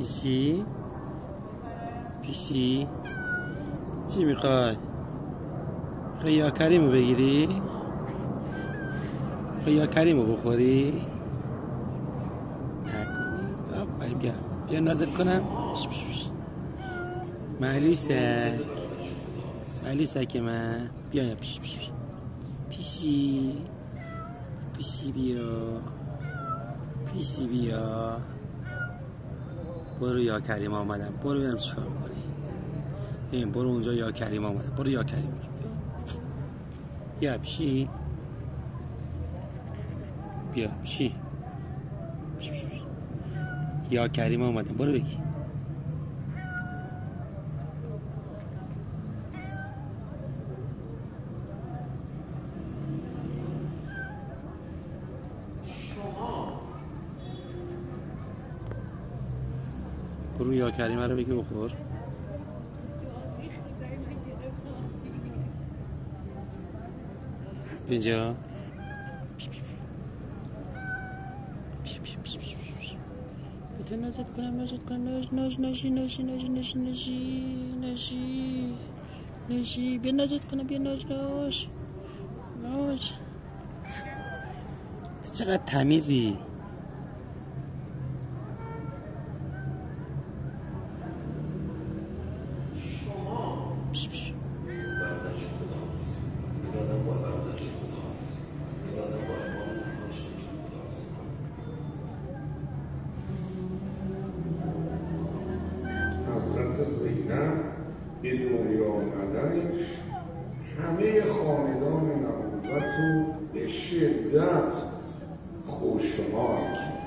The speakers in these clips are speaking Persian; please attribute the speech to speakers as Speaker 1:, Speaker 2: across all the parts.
Speaker 1: پیشی؟ پیشی؟ چی میخوای؟ میخوای یا کریمو بگیری؟ میخوای یا کریمو بخوری؟ نکنی؟ آفرین بیا بیا نازت کنم. معلوسک من بیا پیشی بیا برو یا کریم آمدم. برو ببینم چیکار می‌کنی. برو اونجا یا کریم آمدم. برو یا کریم بیا پیشی یا کریم آمدم. برو بگی برو یا کریمه رو بگی بخور. اینجا بده نازت کنم ناشی بیا نازت کنم. بیا ناش تو چقدر تمیزی.
Speaker 2: حضرت زینب به دنیا آمدنش همه خاندان نبوت رو به شدت خوشحال کرد.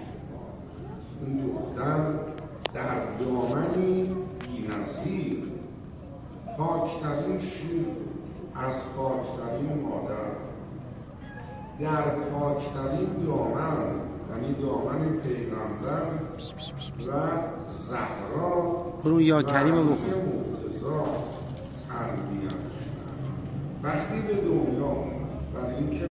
Speaker 2: این دختر در دامنی بی‌نظیر، پاکترین شیر از پاکترین مادر، در پاکترین دامن، یعنی دامن پیغمبر و زهرا،
Speaker 1: برو یا کریم رو بخور.
Speaker 2: مرتضی تربیت شد. وقتی به دنیا آمد برای اینکه